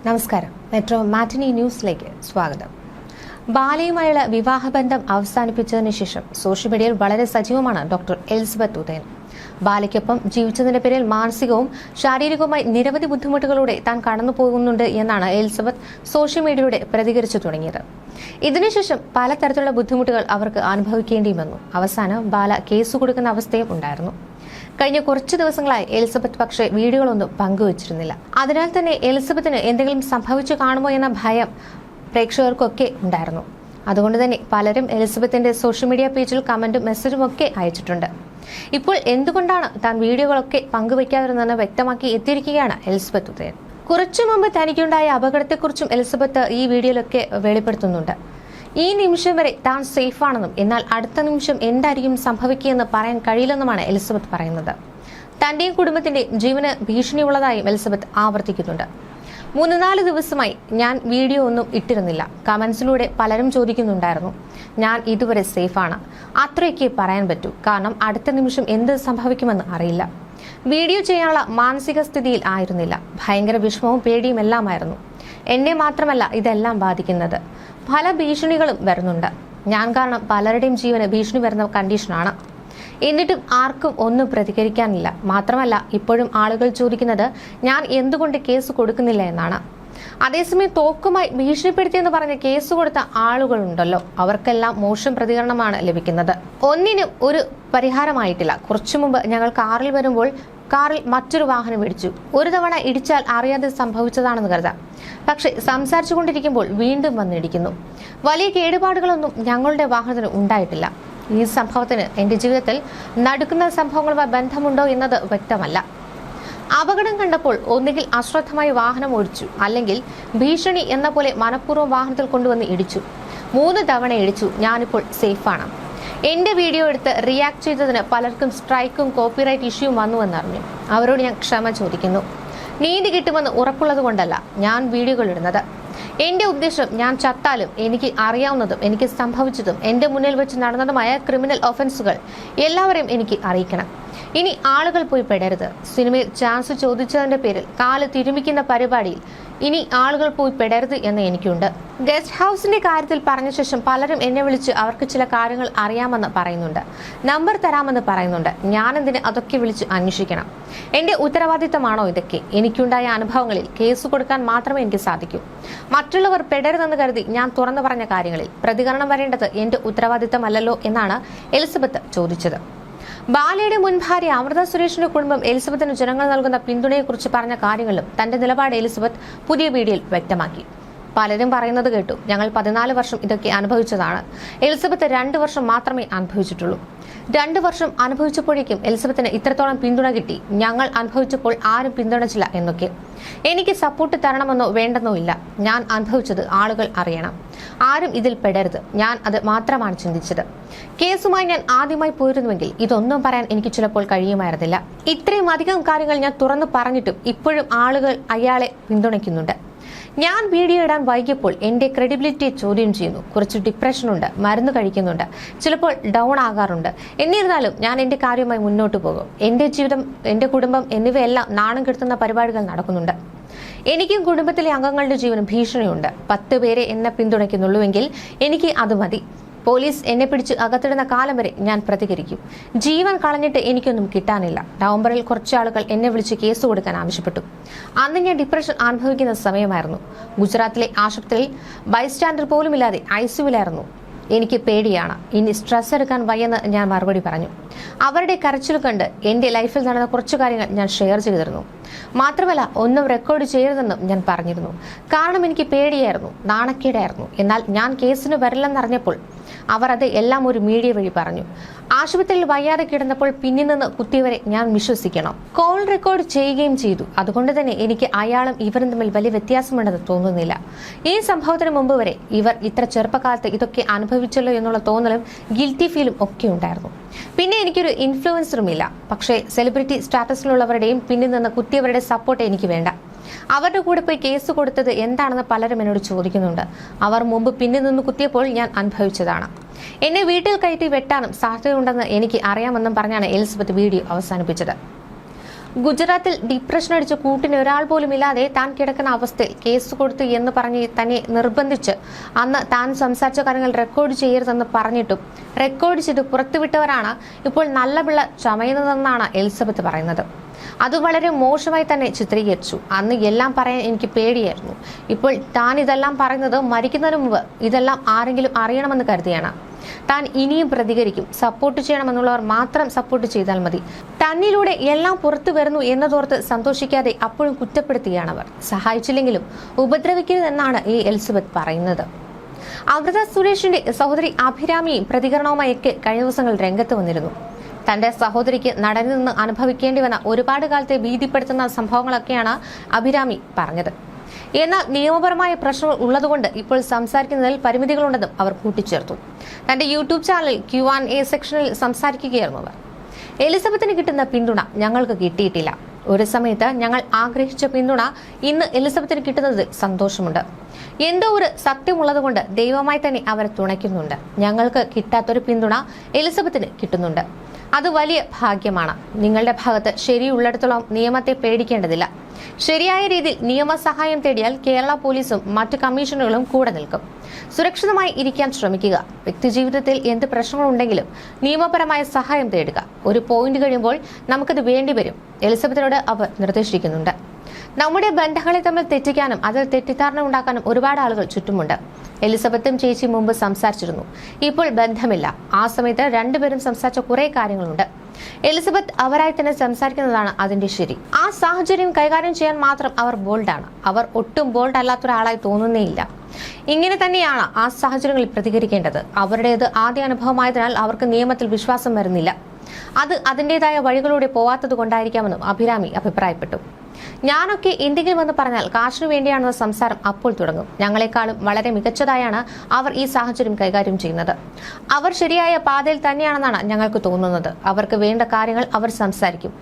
നമസ്കാരം. മെട്രോ മാറ്റിനി ന്യൂസിലേക്ക് സ്വാഗതം. ബാലയുമായുള്ള വിവാഹബന്ധം അവസാനിപ്പിച്ചതിന് ശേഷം സോഷ്യൽ മീഡിയയിൽ വളരെ സജീവമാണ് ഡോക്ടർ എലിസബത്ത് ഉദയൻ. ബാലയ്ക്കൊപ്പം ജീവിച്ചതിന്റെ പേരിൽ മാനസികവും ശാരീരികവുമായി നിരവധി ബുദ്ധിമുട്ടുകളോടെ താൻ കടന്നു പോകുന്നുണ്ട് എന്നാണ് എലിസബത്ത് സോഷ്യൽ മീഡിയയിലൂടെ പ്രതികരിച്ചു തുടങ്ങിയത്. ഇതിനുശേഷം പലതരത്തിലുള്ള ബുദ്ധിമുട്ടുകൾ അവർക്ക് അനുഭവിക്കേണ്ടി വന്നു. അവസാനം ബാല കേസ് കൊടുക്കുന്ന അവസ്ഥയും ഉണ്ടായിരുന്നു. കഴിഞ്ഞ കുറച്ചു ദിവസങ്ങളായി എലിസബത്ത് പക്ഷേ വീഡിയോകളൊന്നും പങ്കുവച്ചിരുന്നില്ല. അതിനാൽ തന്നെ എലിസബത്തിന് എന്തെങ്കിലും സംഭവിച്ചു കാണുമോ എന്ന ഭയം പ്രേക്ഷകർക്കൊക്കെ ഉണ്ടായിരുന്നു. അതുകൊണ്ട് തന്നെ പലരും എലിസബത്തിന്റെ സോഷ്യൽ മീഡിയ പേജിൽ കമന്റും മെസ്സേജും ഒക്കെ അയച്ചിട്ടുണ്ട്. ഇപ്പോൾ എന്തുകൊണ്ടാണ് താൻ വീഡിയോകളൊക്കെ പങ്കുവയ്ക്കാതിരുന്നതെന്ന് വ്യക്തമാക്കി എത്തിയിരിക്കുകയാണ് എലിസബത്ത് ഉദയൻ. കുറച്ചു മുമ്പ് തനിക്കുണ്ടായ അപകടത്തെക്കുറിച്ചും എലിസബത്ത് ഈ വീഡിയോയിലൊക്കെ വെളിപ്പെടുത്തുന്നുണ്ട്. ഈ നിമിഷം വരെ താൻ സേഫാണെന്നും എന്നാൽ അടുത്ത നിമിഷം എന്തായിരിക്കും സംഭവിക്കുകയെന്ന് പറയാൻ കഴിയില്ലെന്നുമാണ് എലിസബത്ത് പറയുന്നത്. തന്റെയും കുടുംബത്തിന്റെയും ജീവന് ഭീഷണിയുള്ളതായും എലിസബത്ത് ആവർത്തിക്കുന്നുണ്ട്. 3-4 ദിവസമായി ഞാൻ വീഡിയോ ഒന്നും ഇട്ടിരുന്നില്ല. കമന്റ്സിലൂടെ പലരും ചോദിക്കുന്നുണ്ടായിരുന്നു, ഞാൻ ഇതുവരെ സേഫാണ്, അത്രയൊക്കെ പറയാൻ പറ്റൂ, കാരണം അടുത്ത നിമിഷം എന്ത് സംഭവിക്കുമെന്ന് അറിയില്ല. വീഡിയോ ചെയ്യാനുള്ള മാനസിക സ്ഥിതിയിൽ ആയിരുന്നില്ല. ഭയങ്കര വിഷമവും പേടിയും എല്ലാമായിരുന്നു. എന്നെ മാത്രമല്ല ഇതെല്ലാം ബാധിക്കുന്നത്. പല ഭീഷണികളും വരുന്നുണ്ട്. ഞാൻ കാരണം പലരുടെയും ജീവന് ഭീഷണി വരുന്ന കണ്ടീഷനാണ്. എന്നിട്ടും ആർക്കും ഒന്നും പ്രതികരിക്കാനില്ല. മാത്രമല്ല ഇപ്പോഴും ആളുകൾ ചോദിക്കുന്നത് ഞാൻ എന്തുകൊണ്ട് കേസ് കൊടുക്കുന്നില്ല എന്നാണ്. അതേസമയം തോക്കുമായി ഭീഷണിപ്പെടുത്തിയെന്ന് പറഞ്ഞ് കേസ് കൊടുത്ത ആളുകളുണ്ടല്ലോ, അവർക്കെല്ലാം മോശം പ്രതികരണമാണ് ലഭിക്കുന്നത്. ഒന്നിനും ഒരു പരിഹാരമായിട്ടില്ല. കുറച്ചു മുമ്പ് ഞങ്ങൾ കാറിൽ വരുമ്പോൾ കാറിൽ മറ്റൊരു വാഹനം ഇടിച്ചു. ഒരു തവണ ഇടിച്ചാൽ അറിയാതെ സംഭവിച്ചതാണെന്ന് കരുതാം. പക്ഷെ സംസാരിച്ചു കൊണ്ടിരിക്കുമ്പോൾ വീണ്ടും വന്നിടിക്കുന്നു. വലിയ കേടുപാടുകളൊന്നും ഞങ്ങളുടെ വാഹനത്തിന് ഉണ്ടായിട്ടില്ല. ഈ സംഭവത്തിന് എന്റെ ജീവിതത്തിൽ നടക്കുന്ന സംഭവങ്ങളുമായി ബന്ധമുണ്ടോ എന്നത് വ്യക്തമല്ല. അപകടം കണ്ടപ്പോൾ ഒന്നുകിൽ അശ്രദ്ധമായി വാഹനം ഓടിച്ചു, അല്ലെങ്കിൽ ഭീഷണി എന്ന പോലെ മനഃപൂർവ്വം വാഹനത്തിൽ കൊണ്ടുവന്ന് ഇടിച്ചു. 3 തവണ ഇടിച്ചു. ഞാനിപ്പോൾ സേഫാണ്. എന്റെ വീഡിയോ എടുത്ത് റിയാക്ട് ചെയ്തതിന് പലർക്കും സ്ട്രൈക്കും കോപ്പിറൈറ്റ് ഇഷ്യൂവും വന്നുവെന്നറിഞ്ഞു. അവരോട് ഞാൻ ക്ഷമ ചോദിക്കുന്നു. നീതി കിട്ടുമെന്ന് ഉറപ്പുള്ളത് കൊണ്ടല്ല ഞാൻ വീഡിയോകൾ ഇടുന്നത്. എന്റെ ഉദ്ദേശം ഞാൻ ചത്താലും എനിക്ക് അറിയാവുന്നതും എനിക്ക് സംഭവിച്ചതും എന്റെ മുന്നിൽ വെച്ച് നടന്നതുമായ ക്രിമിനൽ ഒഫൻസുകൾ എല്ലാവരെയും എനിക്ക് അറിയിക്കണം. ഇനി ആളുകൾ പോയി പെടരുത്. സിനിമയിൽ ചാൻസ് ചോദിച്ചതിന്റെ പേരിൽ കാല് തിരുമിക്കുന്ന പരിപാടിയിൽ ഇനി ആളുകൾ പോയി പെടരുത് എന്ന് എനിക്കുണ്ട്. ഗസ്റ്റ് ഹൗസിന്റെ കാര്യത്തിൽ പറഞ്ഞ ശേഷം പലരും എന്നെ വിളിച്ച് അവർക്ക് ചില കാര്യങ്ങൾ അറിയാമെന്ന് പറയുന്നുണ്ട്, നമ്പർ തരാമെന്ന് പറയുന്നുണ്ട്. ഞാനെന്തിന് അതൊക്കെ വിളിച്ച് അന്വേഷിക്കണം? എന്റെ ഉത്തരവാദിത്തമാണോ ഇതൊക്കെ? എനിക്കുണ്ടായ അനുഭവങ്ങളിൽ കേസ് കൊടുക്കാൻ മാത്രമേ എനിക്ക് സാധിക്കൂ. മറ്റുള്ളവർ പെടരുതെന്ന് കരുതി ഞാൻ തുറന്നു പറഞ്ഞ കാര്യങ്ങളിൽ പ്രതികരണം വരേണ്ടത് എന്റെ ഉത്തരവാദിത്തമല്ലല്ലോ എന്നാണ് എലിസബത്ത് ചോദിച്ചത്. ബാലയുടെ മുൻ ഭാര്യ അമൃത സുരേഷിന്റെ കുടുംബം എലിസബത്തിന് ജനങ്ങൾ നൽകുന്ന പിന്തുണയെക്കുറിച്ച് പറഞ്ഞ കാര്യങ്ങളിലും തന്റെ നിലപാട് എലിസബത്ത് പുതിയ വീഡിയോയിൽ വ്യക്തമാക്കി. പലരും പറയുന്നത് കേട്ടു, ഞങ്ങൾ 14 വർഷം ഇതൊക്കെ അനുഭവിച്ചതാണ്. എലിസബത്ത് 2 വർഷം മാത്രമേ അനുഭവിച്ചിട്ടുള്ളൂ. 2 വർഷം അനുഭവിച്ചപ്പോഴേക്കും എലിസബത്തിന് ഇത്രത്തോളം പിന്തുണ കിട്ടി. ഞങ്ങൾ അനുഭവിച്ചപ്പോൾ ആരും പിന്തുണച്ചില്ല എന്നൊക്കെ. എനിക്ക് സപ്പോർട്ട് തരണമെന്നോ വേണ്ടെന്നോ ഇല്ല. ഞാൻ അനുഭവിച്ചത് ആളുകൾ അറിയണം. ആരും ഇതിൽ പെടരുത്. ഞാൻ അത് മാത്രമാണ് ചിന്തിച്ചത്. കേസുമായി ഞാൻ ആദ്യമായി പോയിരുന്നുവെങ്കിൽ ഇതൊന്നും പറയാൻ എനിക്ക് ചിലപ്പോൾ കഴിയുമായിരുന്നില്ല. ഇത്രയും അധികം കാര്യങ്ങൾ ഞാൻ തുറന്നു പറഞ്ഞിട്ടും ഇപ്പോഴും ആളുകൾ അയാളെ പിന്തുണയ്ക്കുന്നുണ്ട്. ഞാൻ വീഡിയോ ഇടാൻ വൈകിയപ്പോൾ എന്റെ ക്രെഡിബിലിറ്റിയെ ചോദ്യം ചെയ്യുന്നു. കുറച്ച് ഡിപ്രഷനുണ്ട്, മരുന്ന് കഴിക്കുന്നുണ്ട്, ചിലപ്പോൾ ഡൗൺ ആകാറുണ്ട്. എന്നിരുന്നാലും ഞാൻ എന്റെ കാര്യവുമായി മുന്നോട്ട് പോകും. എന്റെ ജീവിതം, എന്റെ കുടുംബം എന്നിവയെല്ലാം നാണം കെടുത്തുന്ന പരിപാടികൾ നടക്കുന്നുണ്ട്. എനിക്കും കുടുംബത്തിലെ അംഗങ്ങളുടെ ജീവനും ഭീഷണിയുണ്ട്. 10 പേരെ എന്നെ പിന്തുണയ്ക്കുന്നുള്ളൂവെങ്കിൽ എനിക്ക് അത് മതി. പോലീസ് എന്നെ പിടിച്ച് അകത്തിടുന്ന കാലം വരെ ഞാൻ പ്രതികരിക്കും. ജീവൻ കളഞ്ഞിട്ട് എനിക്കൊന്നും കിട്ടാനില്ല. നവംബറിൽ കുറച്ച് ആളുകൾ എന്നെ വിളിച്ച് കേസ് കൊടുക്കാൻ ആവശ്യപ്പെട്ടു. അന്ന് ഞാൻ ഡിപ്രഷൻ അനുഭവിക്കുന്ന സമയമായിരുന്നു. ഗുജറാത്തിലെ ആശുപത്രിയിൽ ബൈസ്റ്റാൻഡർ പോലുമില്ലാതെ ഐസിയുവിലായിരുന്നു. എനിക്ക് പേടിയാണ്, ഇനി സ്ട്രെസ് എടുക്കാൻ വയ്യെന്ന് ഞാൻ മറുപടി പറഞ്ഞു. അവരുടെ കരച്ചിൽ കണ്ട് എന്റെ ലൈഫിൽ നടന്ന കുറച്ചു കാര്യങ്ങൾ ഞാൻ ഷെയർ ചെയ്തിരുന്നു. മാത്രമല്ല ഒന്നും റെക്കോർഡ് ചെയ്യരുതെന്നും ഞാൻ പറഞ്ഞിരുന്നു. കാരണം എനിക്ക് പേടിയായിരുന്നു, നാണക്കേടായിരുന്നു. എന്നാൽ ഞാൻ കേസിന് വരില്ലെന്നറിഞ്ഞപ്പോൾ അവർ അത് എല്ലാം ഒരു മീഡിയ വഴി പറഞ്ഞു. ആശുപത്രിയിൽ വയ്യാതെ കിടന്നപ്പോൾ പിന്നിൽ നിന്ന് കുത്തിയവരെ ഞാൻ വിശ്വസിക്കണം. കോൾ റെക്കോർഡ് ചെയ്യുകയും ചെയ്തു. അതുകൊണ്ട് തന്നെ എനിക്ക് അയാളും ഇവരും തമ്മിൽ വലിയ വ്യത്യാസമുണ്ടെന്ന് തോന്നുന്നില്ല. ഈ സംഭവത്തിന് മുമ്പ് വരെ ഇവർ ഇത്ര ചെറുപ്പകാലത്ത് ഇതൊക്കെ അനുഭവിച്ചല്ലോ എന്നുള്ള തോന്നലും ഗിൽറ്റി ഫീലും ഒക്കെ ഉണ്ടായിരുന്നു. പിന്നെ എനിക്കൊരു ഇൻഫ്ലുവൻസറും ഇല്ല. പക്ഷേ സെലിബ്രിറ്റി സ്റ്റാറ്റസിലുള്ളവരുടെയും പിന്നിൽ നിന്ന് കുത്തിയവരുടെ സപ്പോർട്ട് എനിക്ക് വേണ്ട. അവരുടെ കൂടെ പോയി കേസ് കൊടുത്തത് എന്താണെന്ന് പലരും എന്നോട് ചോദിക്കുന്നുണ്ട്. അവർ മുമ്പ് പിന്നിൽ നിന്ന് കുത്തിയപ്പോൾ ഞാൻ അനുഭവിച്ചതാണ്. എന്നെ വീട്ടിൽ കയറ്റി വെട്ടാനും സാധ്യതയുണ്ടെന്ന് എനിക്ക് അറിയാമെന്നും പറഞ്ഞാണ് എലിസബത്ത് വീഡിയോ അവസാനിപ്പിച്ചത്. ഗുജറാത്തിൽ ഡിപ്രഷൻ അടിച്ച് കൂട്ടിന് ഒരാൾ പോലും ഇല്ലാതെ താൻ കിടക്കുന്ന അവസ്ഥയിൽ കേസ് കൊടുത്തു എന്ന് പറഞ്ഞ് തന്നെ നിർബന്ധിച്ച് അന്ന് താൻ സംസാരിച്ച കാര്യങ്ങൾ റെക്കോർഡ് ചെയ്യരുതെന്ന് പറഞ്ഞിട്ടും റെക്കോർഡ് ചെയ്ത് പുറത്തുവിട്ടവരാണ് ഇപ്പോൾ നല്ല പിള്ള ചമയുന്നതെന്നാണ് എലിസബത്ത് പറയുന്നത്. അത് വളരെ മോശമായി തന്നെ ചിത്രീകരിച്ചു. അന്ന് എല്ലാം പറയാൻ എനിക്ക് പേടിയായിരുന്നു. ഇപ്പോൾ താൻ ഇതെല്ലാം പറയുന്നത് മരിക്കുന്നതിന് മുമ്പ് ഇതെല്ലാം ആരെങ്കിലും അറിയണമെന്ന് കരുതിയാണ്. താൻ ഇനിയും പ്രതികരിക്കും. സപ്പോർട്ട് ചെയ്യണമെന്നുള്ളവർ മാത്രം സപ്പോർട്ട് ചെയ്താൽ മതി. തന്നിലൂടെ എല്ലാം പുറത്തു വരുന്നു എന്നതോർത്ത് സന്തോഷിക്കാതെ അപ്പോഴും കുറ്റപ്പെടുത്തുകയാണവർ. സഹായിച്ചില്ലെങ്കിലും ഉപദ്രവിക്കരുതെന്നാണ് ഈ എലിസബത്ത് പറയുന്നത്. അമൃത സുരേഷിന്റെ സഹോദരി അഭിരാമിയും പ്രതികരണവുമായൊക്കെ കഴിഞ്ഞ ദിവസങ്ങൾ രംഗത്ത് വന്നിരുന്നു. തന്റെ സഹോദരിക്ക് നടനിൽ നിന്ന് അനുഭവിക്കേണ്ടി വന്ന ഒരുപാട് കാലത്തെ ഭീതിപ്പെടുത്തുന്ന സംഭവങ്ങളൊക്കെയാണ് അഭിരാമി പറഞ്ഞത്. എന്നാൽ നിയമപരമായ പ്രശ്നങ്ങൾ ഉള്ളതുകൊണ്ട് ഇപ്പോൾ സംസാരിക്കുന്നതിൽ പരിമിതികളുണ്ടെന്നും അവർ കൂട്ടിച്ചേർത്തു. തന്റെ യൂട്യൂബ് ചാനലിൽ Q&A സെക്ഷനിൽ സംസാരിക്കുകയായിരുന്നു അവർ. എലിസബത്തിന് കിട്ടുന്ന പിന്തുണ ഞങ്ങൾക്ക് കിട്ടിയിട്ടില്ല. ഒരു സമയത്ത് ഞങ്ങൾ ആഗ്രഹിച്ച പിന്തുണ ഇന്ന് എലിസബത്തിന് കിട്ടുന്നതിൽ സന്തോഷമുണ്ട്. എന്തോ ഒരു സത്യമുള്ളതുകൊണ്ട് ദൈവമായി തന്നെ അവർ തുണയ്ക്കുന്നുണ്ട്. ഞങ്ങൾക്ക് കിട്ടാത്തൊരു പിന്തുണ എലിസബത്തിന് കിട്ടുന്നുണ്ട്. അത് വലിയ ഭാഗ്യമാണ്. നിങ്ങളുടെ ഭാഗത്ത് ശരിയുള്ളിടത്തോളം നിയമത്തെ പേടിക്കേണ്ടതില്ല. ശരിയായ രീതിയിൽ നിയമസഹായം തേടിയാൽ കേരള പോലീസും മറ്റു കമ്മീഷനുകളും കൂടെ നിൽക്കും. സുരക്ഷിതമായി ഇരിക്കാൻ ശ്രമിക്കുക. വ്യക്തിജീവിതത്തിൽ എന്ത് പ്രശ്നങ്ങളുണ്ടെങ്കിലും നിയമപരമായ സഹായം തേടുക. ഒരു പോയിന്റ് കഴിയുമ്പോൾ നമുക്കത് വേണ്ടിവരും. എലിസബത്തിനോട് അവർ നിർദ്ദേശിക്കുന്നുണ്ട്. നമ്മുടെ ബന്ധങ്ങളെ തമ്മിൽ തെറ്റിക്കാനും അതിൽ തെറ്റിദ്ധാരണ ഉണ്ടാക്കാനും ഒരുപാട് ആളുകൾ ചുറ്റുമുണ്ട്. എലിസബത്തും ചേച്ചി മുമ്പ് സംസാരിച്ചിരുന്നു. ഇപ്പോൾ ബന്ധമില്ല. ആ സമയത്ത് രണ്ടുപേരും സംസാരിച്ച കുറെ കാര്യങ്ങളുണ്ട്. എലിസബത്ത് അവരായി തന്നെ സംസാരിക്കുന്നതാണ് അതിന്റെ ശരി. ആ സാഹചര്യം കൈകാര്യം ചെയ്യാൻ മാത്രം അവർ ബോൾഡാണ്. അവർ ഒട്ടും ബോൾഡ് അല്ലാത്തൊരാളായി തോന്നുന്നേയില്ല. ഇങ്ങനെ തന്നെയാണ് ആ സാഹചര്യങ്ങളിൽ പ്രതികരിക്കേണ്ടത്. അവരുടേത് ആദ്യ അനുഭവമായതിനാൽ അവർക്ക് നിയമത്തിൽ വിശ്വാസം വരുന്നില്ല. അത് അതിൻ്റെതായ വഴികളിലൂടെ പോവാത്തത് കൊണ്ടായിരിക്കാമെന്നും അഭിരാമി അഭിപ്രായപ്പെട്ടു. ഞാനൊക്കെ എന്തെങ്കിലും എന്ന് പറഞ്ഞാൽ കാശിനു വേണ്ടിയാണെന്ന സംസാരം അപ്പോൾ തുടങ്ങും. ഞങ്ങളെക്കാളും വളരെ മികച്ചതായാണ് അവർ ഈ സാഹചര്യം കൈകാര്യം ചെയ്യുന്നത്. അവർ ശരിയായ പാതയിൽ തന്നെയാണെന്നാണ് ഞങ്ങൾക്ക് തോന്നുന്നത്. അവർക്ക് വേണ്ട കാര്യങ്ങൾ അവർ സംസാരിക്കും.